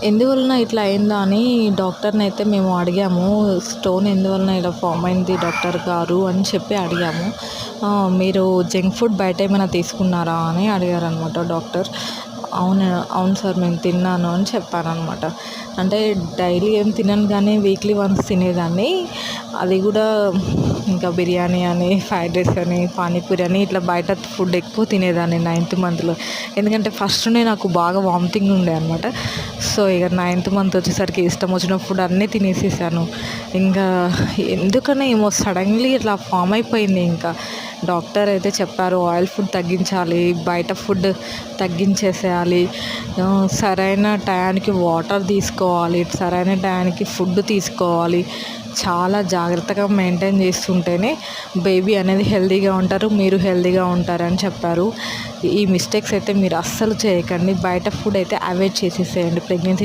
ఎందువలన ఇట్లా అయిందా అని డాక్టర్ని అయితే మేము అడిగాము. స్టోన్ ఎందువలన ఇలా ఫామ్ అయింది డాక్టర్ గారు అని చెప్పి అడిగాము. మీరు జంక్ ఫుడ్ బయట ఏమైనా తీసుకున్నారా అని అడిగారనమాట డాక్టర్. అవును అవును సార్ మేము తిన్నాను అని చెప్పాననమాట. అంటే డైలీ ఏం తినను కానీ వీక్లీ వన్స్ తినేదాన్ని. అది కూడా ఇంకా బిర్యానీ అని, ఫ్రైడ్ రైస్ అని, పానీపూరి అని ఇట్లా బయట ఫుడ్ ఎక్కువ తినేదాన్ని 9th మంత్లో. ఎందుకంటే ఫస్ట్నే నాకు బాగా వామిటింగ్ ఉండే అనమాట. సో ఇక 9th మంత్ వచ్చేసరికి ఇష్టం వచ్చిన ఫుడ్ అన్నీ తినేసేసాను. ఇంకా ఎందుకని ఏమో సడన్లీ ఇట్లా ఫామ్ అయిపోయింది. ఇంకా డాక్టర్ అయితే చెప్పారు ఆయిల్ ఫుడ్ తగ్గించాలి, బయట ఫుడ్ తగ్గించేసేయాలి, సరైన టయానికి వాటర్ తీసుకోవాలి, సరైన టయానికి ఫుడ్ తీసుకోవాలి, చాలా జాగ్రత్తగా మెయింటైన్ చేస్తుంటేనే బేబీ అనేది హెల్తీగా ఉంటారు, మీరు హెల్తీగా ఉంటారని చెప్పారు. ఈ మిస్టేక్స్ అయితే మీరు అస్సలు చేయకండి. బయట ఫుడ్ అయితే అవాయిడ్ చేసేసేయండి ప్రెగ్నెన్సీ